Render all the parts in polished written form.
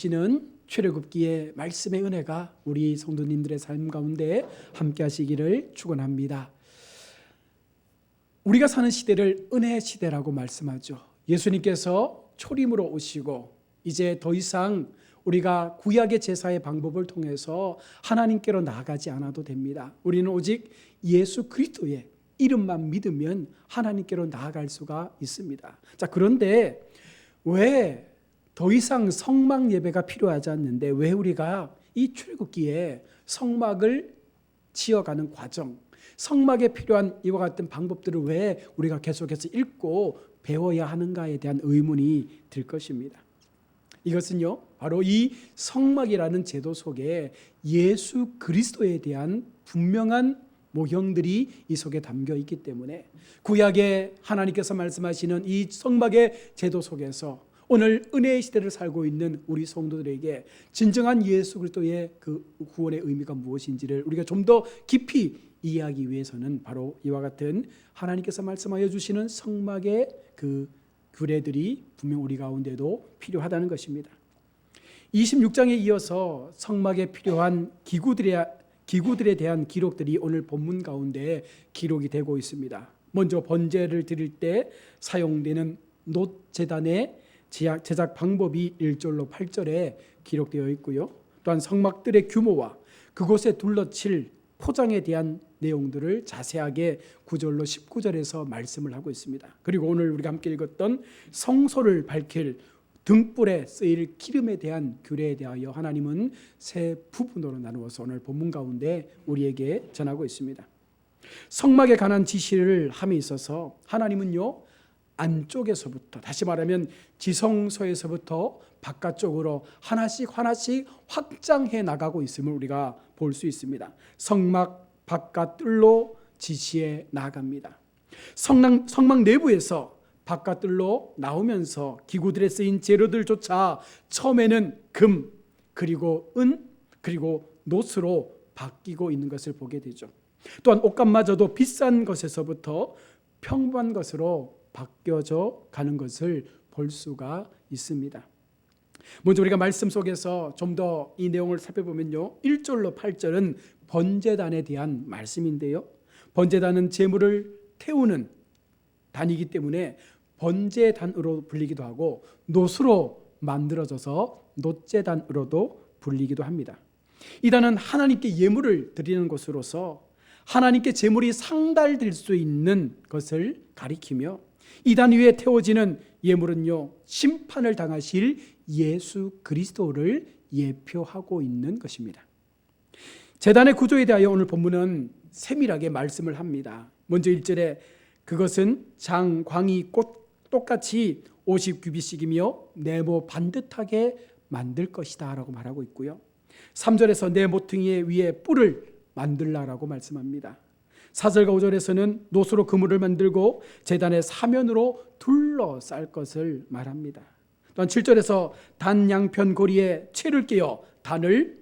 시는 출애굽기의 말씀의 은혜가 우리 성도님들의 삶 가운데 함께 하시기를 축원합니다. 우리가 사는 시대를 은혜 시대라고 말씀하죠. 예수님께서 초림으로 오시고 이제 더 이상 우리가 구약의 제사의 방법을 통해서 하나님께로 나아가지 않아도 됩니다. 우리는 오직 예수 그리스도의 이름만 믿으면 하나님께로 나아갈 수가 있습니다. 자, 그런데 왜 더 이상 성막 예배가 필요하지 않는데 왜 우리가 이 출애굽기에 성막을 지어가는 과정, 성막에 필요한 이와 같은 방법들을 왜 우리가 계속해서 읽고 배워야 하는가에 대한 의문이 들 것입니다. 이것은요, 바로 이 성막이라는 제도 속에 예수 그리스도에 대한 분명한 모형들이 이 속에 담겨 있기 때문에 구약에 하나님께서 말씀하시는 이 성막의 제도 속에서 오늘 은혜의 시대를 살고 있는 우리 성도들에게 진정한 예수 그리스도의 그 구원의 의미가 무엇인지를 우리가 좀 더 깊이 이해하기 위해서는 바로 이와 같은 하나님께서 말씀하여 주시는 성막의 그 규례들이 분명 우리 가운데도 필요하다는 것입니다. 26장에 이어서 성막에 필요한 기구들에 대한 기록들이 오늘 본문 가운데 기록이 되고 있습니다. 먼저 번제를 드릴 때 사용되는 놋제단의 제작 방법이 1절로 8절에 기록되어 있고요. 또한 성막들의 규모와 그곳에 둘러칠 포장에 대한 내용들을 자세하게 9절로 19절에서 말씀을 하고 있습니다. 그리고 오늘 우리가 함께 읽었던 성소를 밝힐 등불에 쓰일 기름에 대한 규례에 대하여 하나님은 세 부분으로 나누어서 오늘 본문 가운데 우리에게 전하고 있습니다. 성막에 관한 지시를 함에 있어서 하나님은요, 안쪽에서부터, 다시 말하면 지성소에서부터 바깥쪽으로 하나씩 확장해 나가고 있음을 우리가 볼 수 있습니다. 성막 바깥뜰로 지시해 나갑니다. 성막 내부에서 바깥뜰로 나오면서 기구들에 쓰인 재료들조차 처음에는 금, 그리고 은, 그리고 놋으로 바뀌고 있는 것을 보게 되죠. 또한 옷감마저도 비싼 것에서부터 평범한 것으로 바뀌어져 가는 것을 볼 수가 있습니다. 먼저 우리가 말씀 속에서 좀 더 이 내용을 살펴보면요, 1절로 8절은 번제단에 대한 말씀인데요, 번제단은 제물을 태우는 단이기 때문에 번제단으로 불리기도 하고 놋으로 만들어져서 놋제단으로도 불리기도 합니다. 이 단은 하나님께 예물을 드리는 곳으로서 하나님께 제물이 상달될 수 있는 것을 가리키며 이 단 위에 태워지는 예물은요, 심판을 당하실 예수 그리스도를 예표하고 있는 것입니다. 제단의 구조에 대하여 오늘 본문은 세밀하게 말씀을 합니다. 먼저 1절에 그것은 장광이 똑같이 50규빗씩이며 네모 반듯하게 만들 것이다 라고 말하고 있고요. 3절에서 네 모퉁이 위에 뿔을 만들라라고 말씀합니다. 4절과 5절에서는 놋으로 그물을 만들고 제단의 사면으로 둘러쌀 것을 말합니다. 또한 7절에서 단 양편 고리에 채를 끼워 단을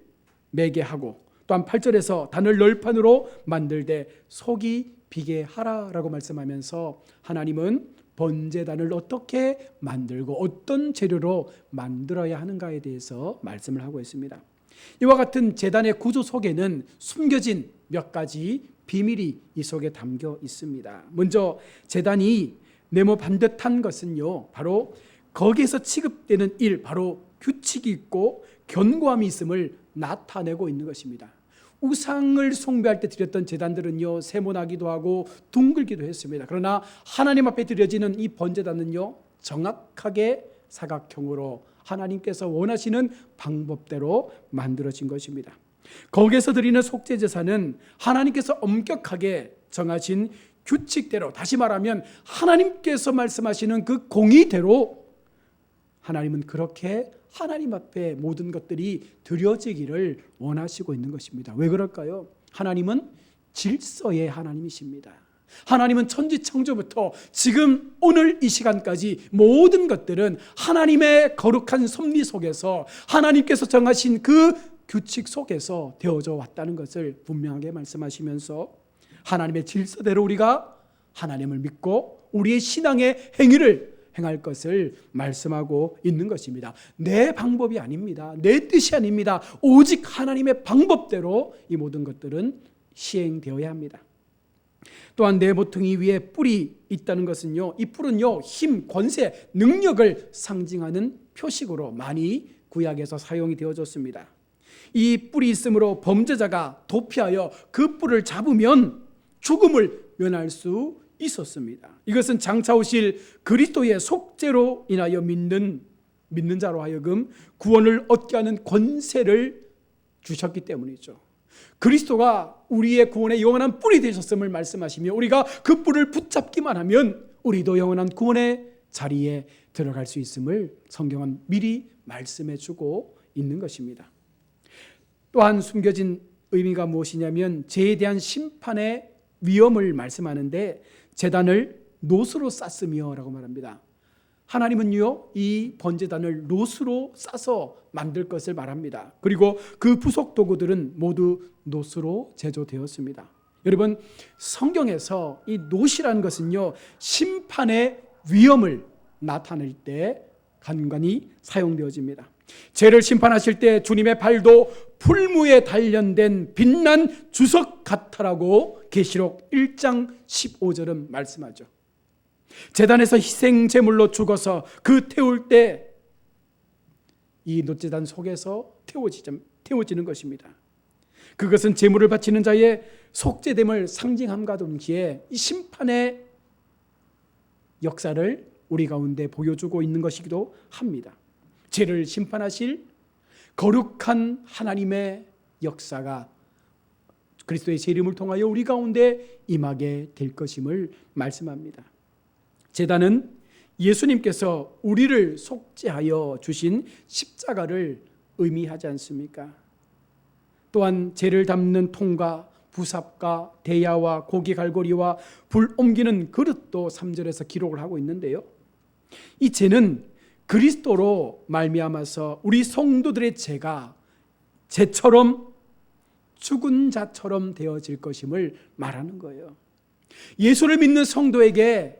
매게 하고, 또한 8절에서 단을 널판으로 만들되 속이 비게 하라라고 말씀하면서 하나님은 번제단을 어떻게 만들고 어떤 재료로 만들어야 하는가에 대해서 말씀을 하고 있습니다. 이와 같은 제단의 구조 속에는 숨겨진 몇 가지 비밀이 이 속에 담겨 있습니다. 먼저 제단이 네모 반듯한 것은요, 바로 거기에서 취급되는 일, 바로 규칙이 있고 견고함이 있음을 나타내고 있는 것입니다. 우상을 숭배할 때 드렸던 제단들은요, 세모나기도 하고 둥글기도 했습니다. 그러나 하나님 앞에 드려지는 이 번제단은요, 정확하게 사각형으로 하나님께서 원하시는 방법대로 만들어진 것입니다. 거기에서 드리는 속죄제사는 하나님께서 엄격하게 정하신 규칙대로, 다시 말하면 하나님께서 말씀하시는 그 공의대로 하나님은 그렇게 하나님 앞에 모든 것들이 드려지기를 원하시고 있는 것입니다. 왜 그럴까요? 하나님은 질서의 하나님이십니다. 하나님은 천지창조부터 지금 오늘 이 시간까지 모든 것들은 하나님의 거룩한 섭리 속에서 하나님께서 정하신 그 규칙 속에서 되어져 왔다는 것을 분명하게 말씀하시면서 하나님의 질서대로 우리가 하나님을 믿고 우리의 신앙의 행위를 행할 것을 말씀하고 있는 것입니다. 내 방법이 아닙니다. 내 뜻이 아닙니다. 오직 하나님의 방법대로 이 모든 것들은 시행되어야 합니다. 또한 내 모퉁이 위에 뿔이 있다는 것은요, 이 뿔은요, 힘, 권세, 능력을 상징하는 표식으로 많이 구약에서 사용이 되어졌습니다. 이 뿔이 있으므로 범죄자가 도피하여 그 뿔을 잡으면 죽음을 면할 수 있었습니다. 이것은 장차 오실 그리스도의 속죄로 인하여 믿는 자로 하여금 구원을 얻게 하는 권세를 주셨기 때문이죠. 그리스도가 우리의 구원의 영원한 뿔이 되셨음을 말씀하시며 우리가 그 뿔을 붙잡기만 하면 우리도 영원한 구원의 자리에 들어갈 수 있음을 성경은 미리 말씀해 주고 있는 것입니다. 또한 숨겨진 의미가 무엇이냐면 죄에 대한 심판의 위험을 말씀하는데 제단을 놋으로 쌌으며 라고 말합니다. 하나님은요, 이 번제단을 놋으로 싸서 만들 것을 말합니다. 그리고 그 부속 도구들은 모두 놋으로 제조되었습니다. 여러분, 성경에서 이 놋이라는 것은요, 심판의 위험을 나타낼 때 간간히 사용되어집니다. 죄를 심판하실 때 주님의 발도 풀무에 단련된 빛난 주석 같아라고 계시록 1장 15절은 말씀하죠. 제단에서 희생 제물로 죽어서 그 태울 때 이 놋제단 속에서 태워지는 것입니다. 그것은 제물을 바치는 자의 속죄됨을 상징함과 동시에 이 심판의 역사를 우리 가운데 보여주고 있는 것이기도 합니다. 죄를 심판하실 거룩한 하나님의 역사가 그리스도의 재림을 통하여 우리 가운데 임하게 될 것임을 말씀합니다. 제단은 예수님께서 우리를 속죄하여 주신 십자가를 의미하지 않습니까? 또한 죄를 담는 통과 부삽과 대야와 고기 갈고리와 불 옮기는 그릇도 3절에서 기록을 하고 있는데요, 이 죄는 그리스도로 말미암아서 우리 성도들의 죄가 죄처럼 죽은 자처럼 되어질 것임을 말하는 거예요. 예수를 믿는 성도에게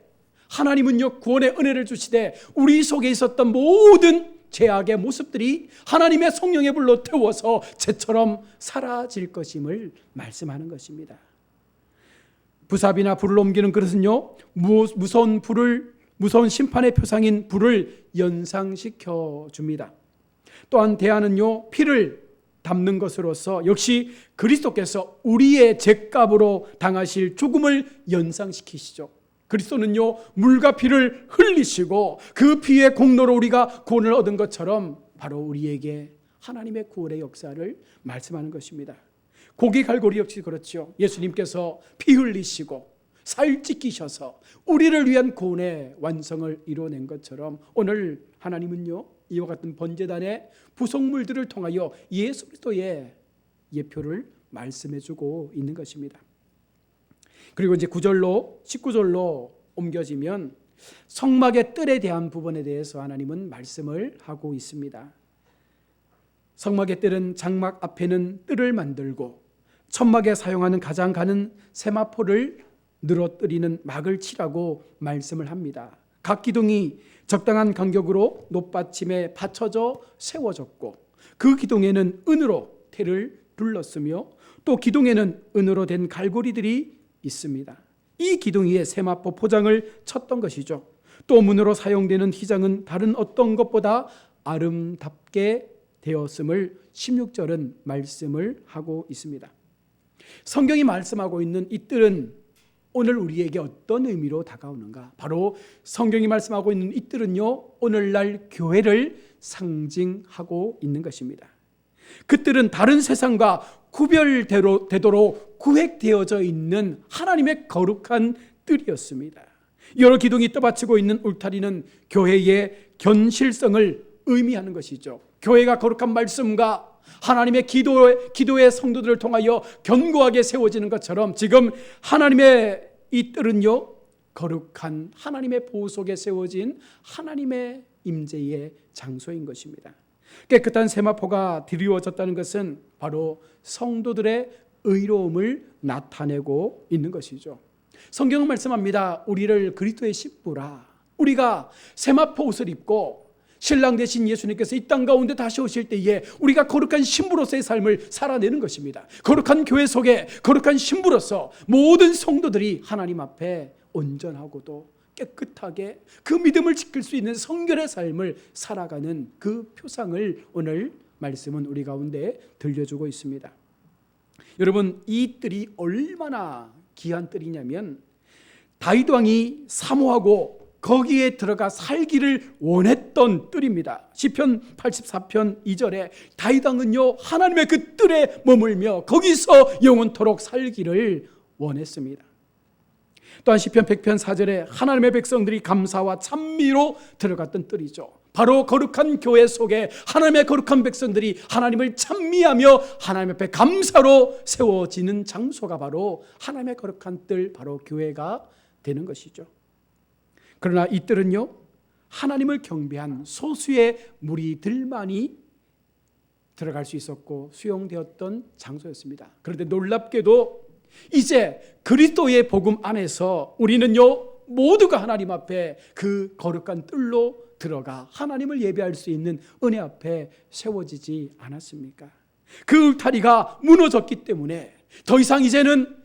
하나님은요, 구원의 은혜를 주시되 우리 속에 있었던 모든 죄악의 모습들이 하나님의 성령의 불로 태워서 죄처럼 사라질 것임을 말씀하는 것입니다. 부삽이나 불을 옮기는 그릇은요, 무서운 심판의 표상인 불을 연상시켜 줍니다. 또한 대야는요, 피를 담는 것으로서 역시 그리스도께서 우리의 죄값으로 당하실 죽음을 연상시키시죠. 그리스도는요, 물과 피를 흘리시고 그 피의 공로로 우리가 구원을 얻은 것처럼 바로 우리에게 하나님의 구원의 역사를 말씀하는 것입니다. 고기 갈고리 역시 그렇죠. 예수님께서 피 흘리시고 살 찢기셔서 우리를 위한 구원의 완성을 이루어낸 것처럼 오늘 하나님은요, 이와 같은 번제단의 부속물들을 통하여 예수 그리스도의 예표를 말씀해주고 있는 것입니다. 그리고 이제 19절로 옮겨지면 성막의 뜰에 대한 부분에 대해서 하나님은 말씀을 하고 있습니다. 성막의 뜰은 장막 앞에는 뜰을 만들고 천막에 사용하는 가장 가는 세마포를 늘어뜨리는 막을 치라고 말씀을 합니다. 각 기둥이 적당한 간격으로 놋받침에 받쳐져 세워졌고 그 기둥에는 은으로 테를 둘렀으며 또 기둥에는 은으로 된 갈고리들이 있습니다. 이 기둥 위에 세마포 포장을 쳤던 것이죠. 또 문으로 사용되는 휘장은 다른 어떤 것보다 아름답게 되었음을 16절은 말씀을 하고 있습니다. 성경이 말씀하고 있는 이 뜰은 오늘 우리에게 어떤 의미로 다가오는가? 바로 성경이 말씀하고 있는 이 뜰은요, 오늘날 교회를 상징하고 있는 것입니다. 그 뜰은 다른 세상과 구별되도록 구획되어져 있는 하나님의 거룩한 뜰이었습니다. 여러 기둥이 떠받치고 있는 울타리는 교회의 견실성을 의미하는 것이죠. 교회가 거룩한 말씀과 하나님의 기도의 성도들을 통하여 견고하게 세워지는 것처럼 지금 하나님의 이 뜰은요, 거룩한 하나님의 보호 속에 세워진 하나님의 임재의 장소인 것입니다. 깨끗한 세마포가 드리워졌다는 것은 바로 성도들의 의로움을 나타내고 있는 것이죠. 성경은 말씀합니다. 우리를 그리스도의 신부라, 우리가 세마포 옷을 입고 신랑 되신 예수님께서 이 땅 가운데 다시 오실 때에 우리가 거룩한 신부로서의 삶을 살아내는 것입니다. 거룩한 교회 속에 거룩한 신부로서 모든 성도들이 하나님 앞에 온전하고도 깨끗하게 그 믿음을 지킬 수 있는 성결의 삶을 살아가는 그 표상을 오늘 말씀은 우리 가운데 들려주고 있습니다. 여러분, 이 뜰이 얼마나 귀한 뜰이냐면 다윗 왕이 사모하고 거기에 들어가 살기를 원했던 뜰입니다. 시편 84편 2절에 다윗 왕은요 하나님의 그 뜰에 머물며 거기서 영원토록 살기를 원했습니다. 또한 시편 100편 4절에 하나님의 백성들이 감사와 찬미로 들어갔던 뜰이죠. 바로 거룩한 교회 속에 하나님의 거룩한 백성들이 하나님을 찬미하며 하나님 앞에 감사로 세워지는 장소가 바로 하나님의 거룩한 뜰, 바로 교회가 되는 것이죠. 그러나 이 뜰은요 하나님을 경배한 소수의 무리들만이 들어갈 수 있었고 수용되었던 장소였습니다. 그런데 놀랍게도 이제 그리스도의 복음 안에서 우리는요 모두가 하나님 앞에 그 거룩한 뜰로 들어가 하나님을 예배할 수 있는 은혜 앞에 세워지지 않았습니까? 그 울타리가 무너졌기 때문에 더 이상 이제는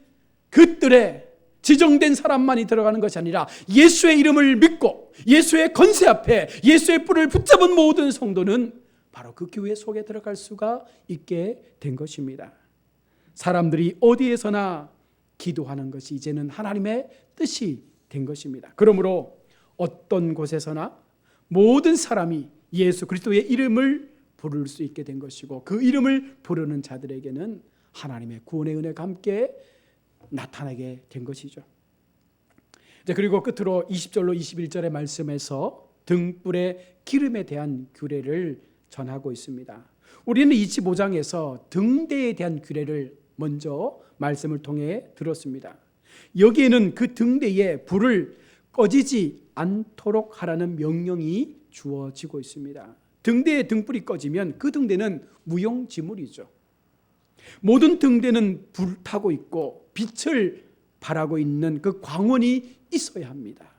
그 뜰에 지정된 사람만이 들어가는 것이 아니라 예수의 이름을 믿고 예수의 권세 앞에 예수의 뿔을 붙잡은 모든 성도는 바로 그 교회 속에 들어갈 수가 있게 된 것입니다. 사람들이 어디에서나 기도하는 것이 이제는 하나님의 뜻이 된 것입니다. 그러므로 어떤 곳에서나 모든 사람이 예수 그리스도의 이름을 부를 수 있게 된 것이고 그 이름을 부르는 자들에게는 하나님의 구원의 은혜가 함께 나타나게 된 것이죠. 그리고 끝으로 20절로 21절의 말씀에서 등불의 기름에 대한 규례를 전하고 있습니다. 우리는 25장에서 등대에 대한 규례를 먼저 말씀을 통해 들었습니다. 여기에는 그 등대에 불을 꺼지지 않도록 하라는 명령이 주어지고 있습니다. 등대에 등불이 꺼지면 그 등대는 무용지물이죠. 모든 등대는 불타고 있고 빛을 발하고 있는 그 광원이 있어야 합니다.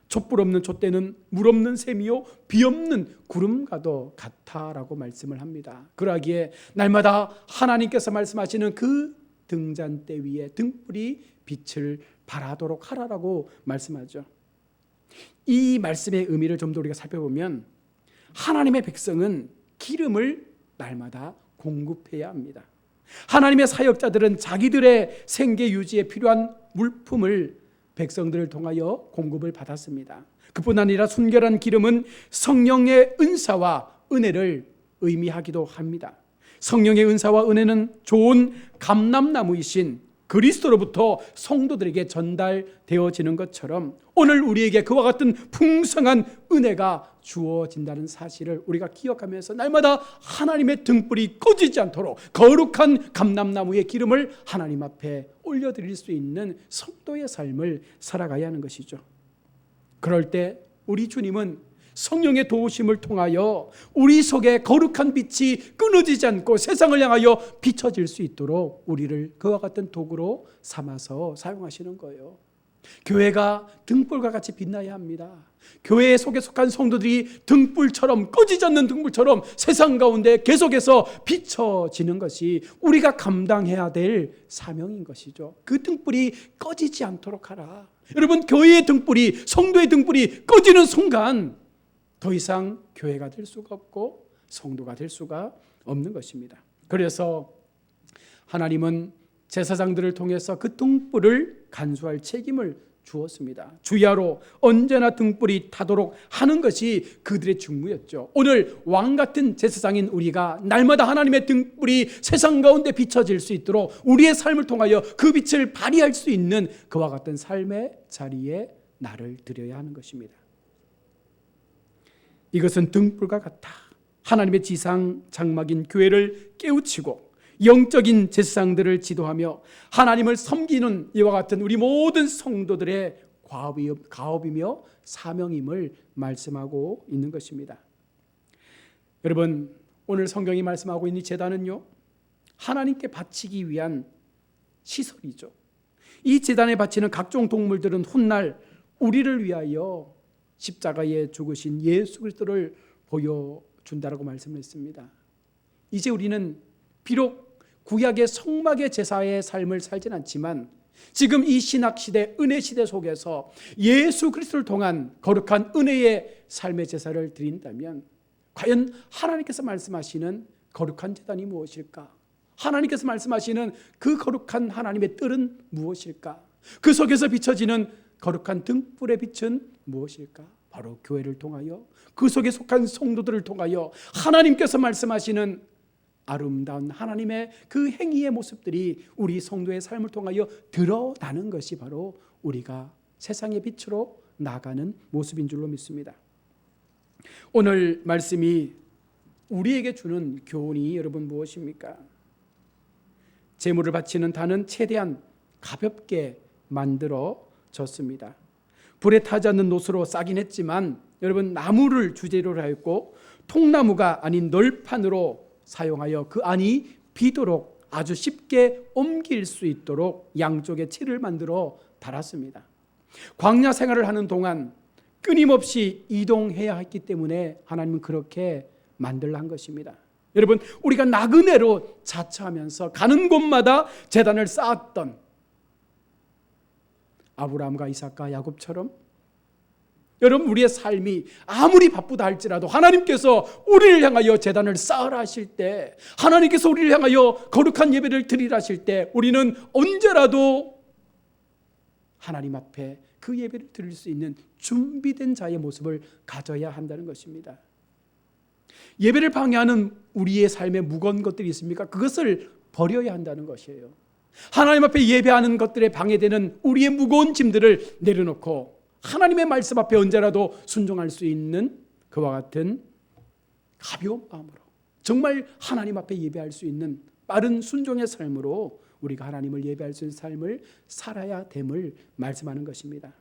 촛불 없는 촛대는 물 없는 샘이요 비 없는 구름과도 같다라고 말씀을 합니다. 그러기에 날마다 하나님께서 말씀하시는 그 등잔대 위에 등불이 빛을 발하도록 하라라고 말씀하죠. 이 말씀의 의미를 좀 더 우리가 살펴보면 하나님의 백성은 기름을 날마다 공급해야 합니다. 하나님의 사역자들은 자기들의 생계 유지에 필요한 물품을 백성들을 통하여 공급을 받았습니다. 그뿐 아니라 순결한 기름은 성령의 은사와 은혜를 의미하기도 합니다. 성령의 은사와 은혜는 좋은 감람나무이신 그리스도로부터 성도들에게 전달되어지는 것처럼 오늘 우리에게 그와 같은 풍성한 은혜가 주어진다는 사실을 우리가 기억하면서 날마다 하나님의 등불이 꺼지지 않도록 거룩한 감람나무의 기름을 하나님 앞에 올려드릴 수 있는 성도의 삶을 살아가야 하는 것이죠. 그럴 때 우리 주님은 성령의 도우심을 통하여 우리 속에 거룩한 빛이 끊어지지 않고 세상을 향하여 비춰질 수 있도록 우리를 그와 같은 도구로 삼아서 사용하시는 거예요. 교회가 등불과 같이 빛나야 합니다. 교회 속에 속한 성도들이 등불처럼 꺼지지 않는 등불처럼 세상 가운데 계속해서 비춰지는 것이 우리가 감당해야 될 사명인 것이죠. 그 등불이 꺼지지 않도록 하라. 여러분, 교회의 등불이 성도의 등불이 꺼지는 순간 더 이상 교회가 될 수가 없고 성도가 될 수가 없는 것입니다. 그래서 하나님은 제사장들을 통해서 그 등불을 간수할 책임을 주었습니다. 주야로 언제나 등불이 타도록 하는 것이 그들의 직무였죠. 오늘 왕 같은 제사장인 우리가 날마다 하나님의 등불이 세상 가운데 비춰질 수 있도록 우리의 삶을 통하여 그 빛을 발휘할 수 있는 그와 같은 삶의 자리에 나를 들여야 하는 것입니다. 이것은 등불과 같아 하나님의 지상 장막인 교회를 깨우치고 영적인 제사장들을 지도하며 하나님을 섬기는 이와 같은 우리 모든 성도들의 가업이며 사명임을 말씀하고 있는 것입니다. 여러분, 오늘 성경이 말씀하고 있는 이 제단은요, 하나님께 바치기 위한 시설이죠. 이 제단에 바치는 각종 동물들은 훗날 우리를 위하여 십자가에 죽으신 예수 그리스도를 보여준다라고 말씀했습니다. 이제 우리는 비록 구약의 성막의 제사의 삶을 살진 않지만 지금 이 신약시대 은혜시대 속에서 예수 그리스도를 통한 거룩한 은혜의 삶의 제사를 드린다면 과연 하나님께서 말씀하시는 거룩한 제단이 무엇일까? 하나님께서 말씀하시는 그 거룩한 하나님의 뜰은 무엇일까? 그 속에서 비춰지는 거룩한 등불의 빛은 무엇일까? 바로 교회를 통하여 그 속에 속한 성도들을 통하여 하나님께서 말씀하시는 아름다운 하나님의 그 행위의 모습들이 우리 성도의 삶을 통하여 드러나는 것이 바로 우리가 세상의 빛으로 나가는 모습인 줄로 믿습니다. 오늘 말씀이 우리에게 주는 교훈이 여러분 무엇입니까? 제물을 바치는 단은 최대한 가볍게 만들어졌습니다. 불에 타지 않는 노수로 싸긴 했지만 여러분 나무를 주재료로 하였고 통나무가 아닌 널판으로 사용하여 그 안이 비도록 아주 쉽게 옮길 수 있도록 양쪽에 칠을 만들어 달았습니다. 광야 생활을 하는 동안 끊임없이 이동해야 했기 때문에 하나님은 그렇게 만들라 한 것입니다. 여러분 우리가 나그네로 자처하면서 가는 곳마다 제단을 쌓았던 아브라함과 이삭과 야곱처럼 여러분 우리의 삶이 아무리 바쁘다 할지라도 하나님께서 우리를 향하여 제단을 쌓으라 하실 때, 하나님께서 우리를 향하여 거룩한 예배를 드리라 하실 때 우리는 언제라도 하나님 앞에 그 예배를 드릴 수 있는 준비된 자의 모습을 가져야 한다는 것입니다. 예배를 방해하는 우리의 삶에 무거운 것들이 있습니까? 그것을 버려야 한다는 것이에요. 하나님 앞에 예배하는 것들에 방해되는 우리의 무거운 짐들을 내려놓고 하나님의 말씀 앞에 언제라도 순종할 수 있는 그와 같은 가벼운 마음으로 정말 하나님 앞에 예배할 수 있는 빠른 순종의 삶으로 우리가 하나님을 예배할 수 있는 삶을 살아야 됨을 말씀하는 것입니다.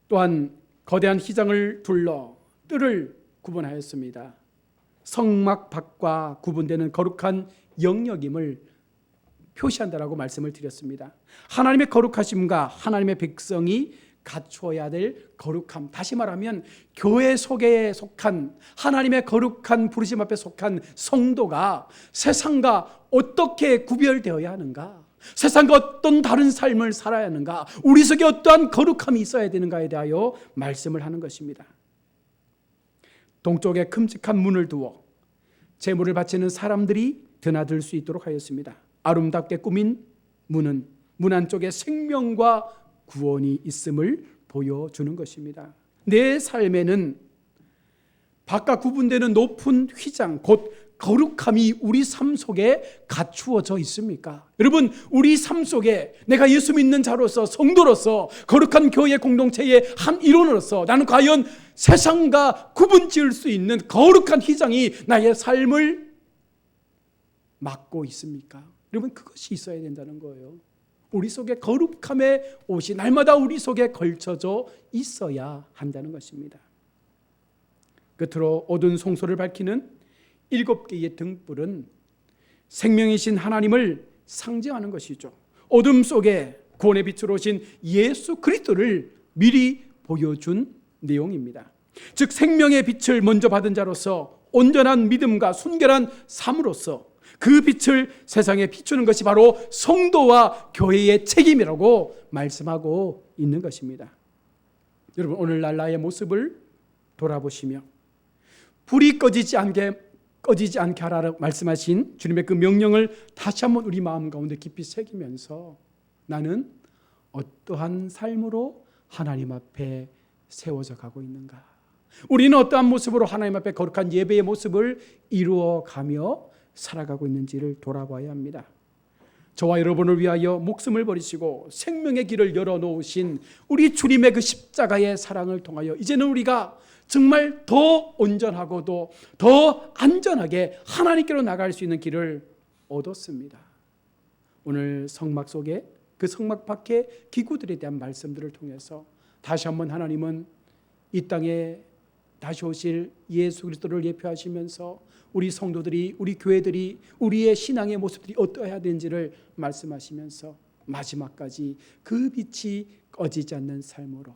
또한 거대한 휘장을 둘러 뜰을 구분하였습니다. 성막 밖과 구분되는 거룩한 영역임을 표시한다라고 말씀을 드렸습니다. 하나님의 거룩하심과 하나님의 백성이 갖추어야 될 거룩함, 다시 말하면 교회 속에 속한 하나님의 거룩한 부르심 앞에 속한 성도가 세상과 어떻게 구별되어야 하는가, 세상과 어떤 다른 삶을 살아야 하는가, 우리 속에 어떠한 거룩함이 있어야 되는가에 대하여 말씀을 하는 것입니다. 동쪽에 큼직한 문을 두어 제물을 바치는 사람들이 드나들 수 있도록 하였습니다. 아름답게 꾸민 문은 문 안쪽에 생명과 구원이 있음을 보여주는 것입니다. 내 삶에는 바깥 구분되는 높은 휘장, 곧 거룩함이 우리 삶 속에 갖추어져 있습니까? 여러분, 우리 삶 속에 내가 예수 믿는 자로서, 성도로서, 거룩한 교회 공동체의 한 일원으로서 나는 과연 세상과 구분 지을 수 있는 거룩한 휘장이 나의 삶을 막고 있습니까? 여러분, 그것이 있어야 된다는 거예요. 우리 속에 거룩함의 옷이 날마다 우리 속에 걸쳐져 있어야 한다는 것입니다. 끝으로 어두운 송소를 밝히는 7개의 등불은 생명이신 하나님을 상징하는 것이죠. 어둠 속에 구원의 빛으로 오신 예수 그리스도를 미리 보여준 내용입니다. 즉 생명의 빛을 먼저 받은 자로서 온전한 믿음과 순결한 삶으로서 그 빛을 세상에 비추는 것이 바로 성도와 교회의 책임이라고 말씀하고 있는 것입니다. 여러분, 오늘날 나의 모습을 돌아보시며 불이 꺼지지 않게 하라고 말씀하신 주님의 그 명령을 다시 한번 우리 마음 가운데 깊이 새기면서 나는 어떠한 삶으로 하나님 앞에 세워져 가고 있는가? 우리는 어떠한 모습으로 하나님 앞에 거룩한 예배의 모습을 이루어가며 살아가고 있는지를 돌아봐야 합니다. 저와 여러분을 위하여 목숨을 버리시고 생명의 길을 열어놓으신 우리 주님의 그 십자가의 사랑을 통하여 이제는 우리가 정말 더 온전하고도 더 안전하게 하나님께로 나갈 수 있는 길을 얻었습니다. 오늘 성막 속에 그 성막 밖의 기구들에 대한 말씀들을 통해서 다시 한번 하나님은 이 땅에 다시 오실 예수 그리스도를 예표하시면서 우리 성도들이, 우리 교회들이, 우리의 신앙의 모습들이 어떠해야 되는지를 말씀하시면서 마지막까지 그 빛이 꺼지지 않는 삶으로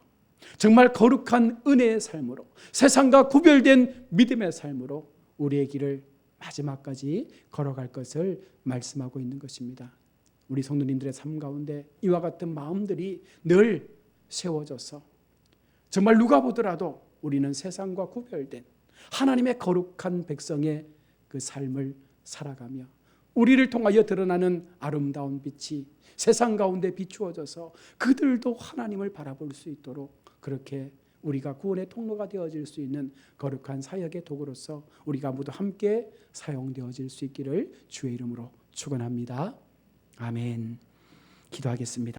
정말 거룩한 은혜의 삶으로, 세상과 구별된 믿음의 삶으로 우리의 길을 마지막까지 걸어갈 것을 말씀하고 있는 것입니다. 우리 성도님들의 삶 가운데 이와 같은 마음들이 늘 세워져서 정말 누가 보더라도 우리는 세상과 구별된 하나님의 거룩한 백성의 그 삶을 살아가며 우리를 통하여 드러나는 아름다운 빛이 세상 가운데 비추어져서 그들도 하나님을 바라볼 수 있도록 그렇게 우리가 구원의 통로가 되어질 수 있는 거룩한 사역의 도구로서 우리가 모두 함께 사용되어질 수 있기를 주의 이름으로 축원합니다. 아멘. 기도하겠습니다.